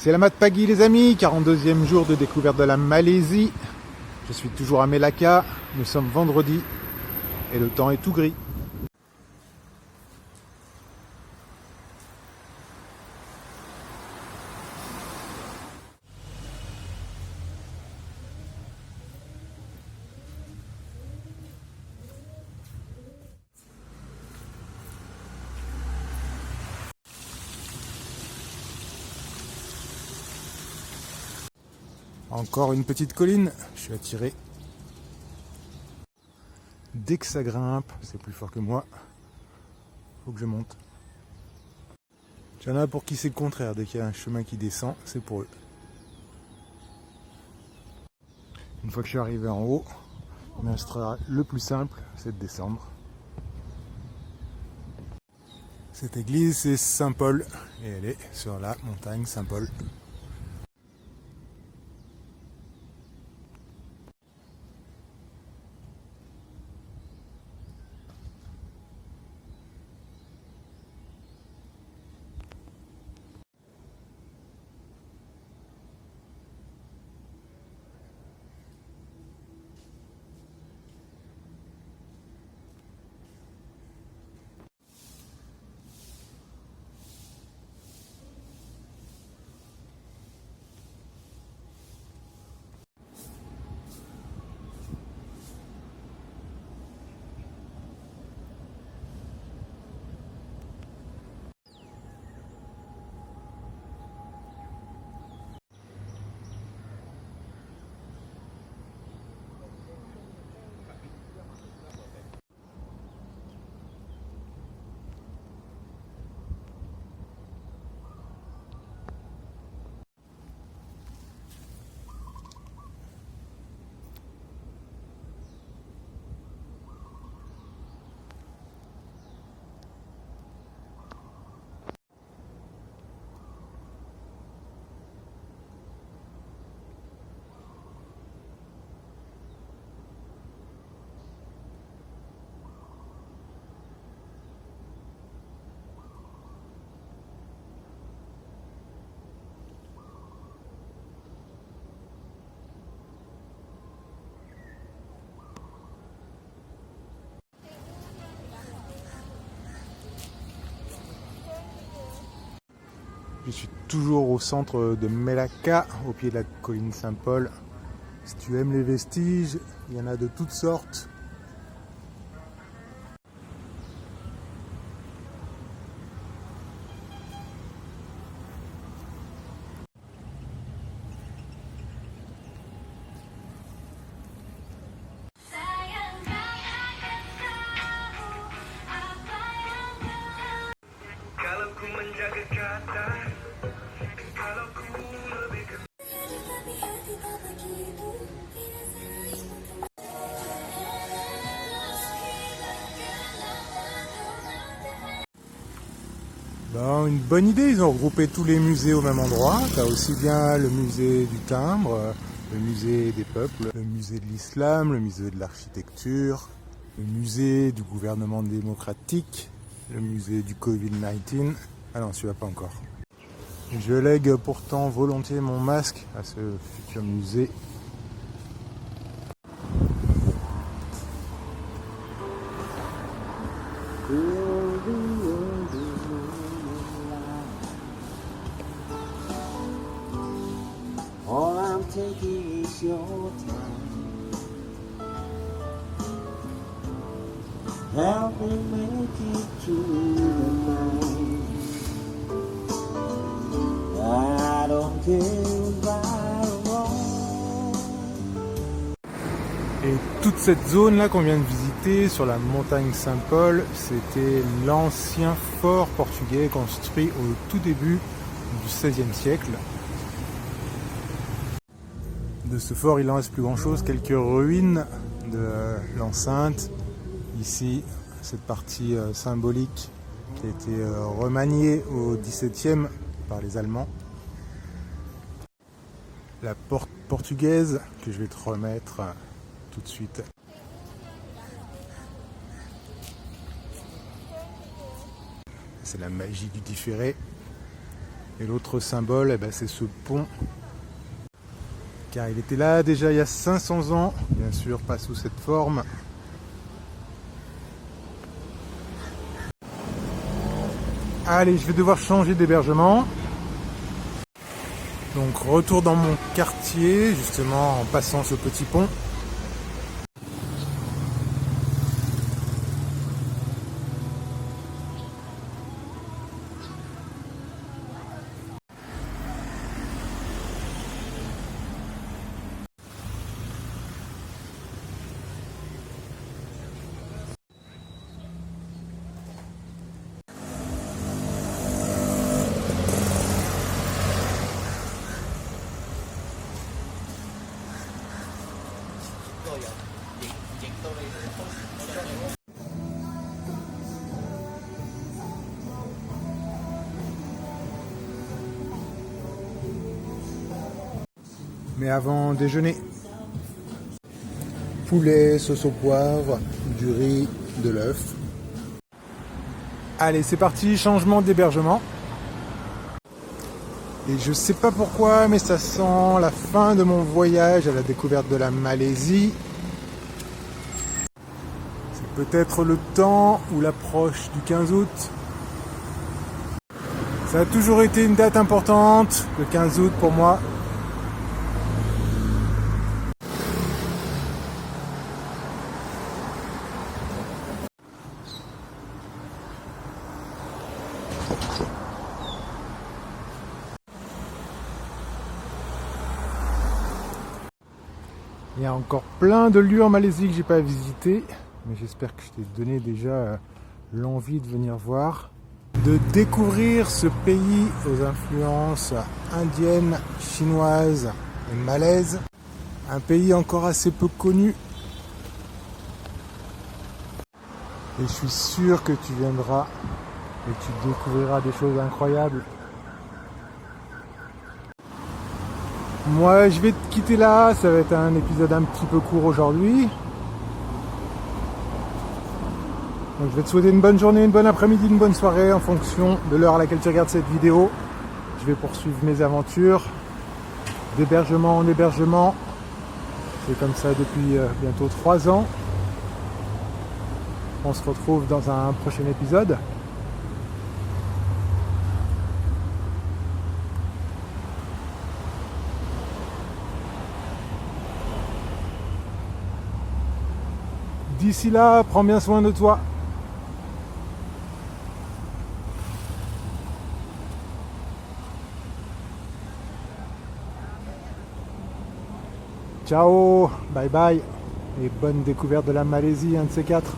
C'est la Matpagi les amis, 42e jour de découverte de la Malaisie. Je suis toujours à Melaka, nous sommes vendredi et le temps est tout gris. Encore une petite colline, je suis attiré. Dès que ça grimpe, c'est plus fort que moi. Faut que je monte. Il y en a pour qui c'est le contraire, dès qu'il y a un chemin qui descend, c'est pour eux. Une fois que je suis arrivé en haut, il me restera le plus simple, c'est de descendre. Cette église, c'est Saint-Paul, et elle est sur la montagne Saint-Paul. Je suis toujours au centre de Melaka, au pied de la colline Saint-Paul. Si tu aimes les vestiges, il y en a de toutes sortes. Bon, une bonne idée, ils ont regroupé tous les musées au même endroit. Tu as aussi bien le musée du timbre, le musée des peuples, le musée de l'islam, le musée de l'architecture, le musée du gouvernement démocratique, le musée du Covid-19. Ah non, celui-là pas encore. Je lègue pourtant volontiers mon masque à ce futur musée. All I'm taking is your time. Help me make it through the night. I don't care right or wrong. Et toute cette zone là qu'on vient de visiter sur la montagne Saint-Paul, c'était l'ancien fort portugais construit au tout début du XVIe siècle. De ce fort, il n'en reste plus grand chose, quelques ruines de l'enceinte. Ici, cette partie symbolique qui a été remaniée au XVIIe par les Allemands. La porte portugaise que je vais te remettre tout de suite. C'est la magie du différé. Et l'autre symbole, eh ben, c'est ce pont. Car il était là déjà il y a 500 ans, bien sûr pas sous cette forme. Allez, je vais devoir changer d'hébergement. Donc retour dans mon quartier, justement en passant ce petit pont. Mais avant déjeuner, poulet, sauce au poivre, du riz, de l'œuf. Allez, c'est parti, changement d'hébergement. Et je sais pas pourquoi, mais ça sent la fin de mon voyage à la découverte de la Malaisie. C'est peut-être le temps ou l'approche du 15 août. Ça a toujours été une date importante, le 15 août pour moi. Il y a encore plein de lieux en Malaisie que j'ai pas visité, mais j'espère que je t'ai donné déjà l'envie de venir voir, de découvrir ce pays aux influences indiennes, chinoises et malaises, un pays encore assez peu connu. Et je suis sûr que tu viendras et tu découvriras des choses incroyables. Moi, je vais te quitter là, ça va être un épisode un petit peu court aujourd'hui. Donc je vais te souhaiter une bonne journée, une bonne après-midi, une bonne soirée en fonction de l'heure à laquelle tu regardes cette vidéo. Je vais poursuivre mes aventures d'hébergement en hébergement. C'est comme ça depuis bientôt 3 ans. On se retrouve dans un prochain épisode. D'ici là, prends bien soin de toi. Ciao, bye bye et bonne découverte de la Malaisie, un de ces quatre.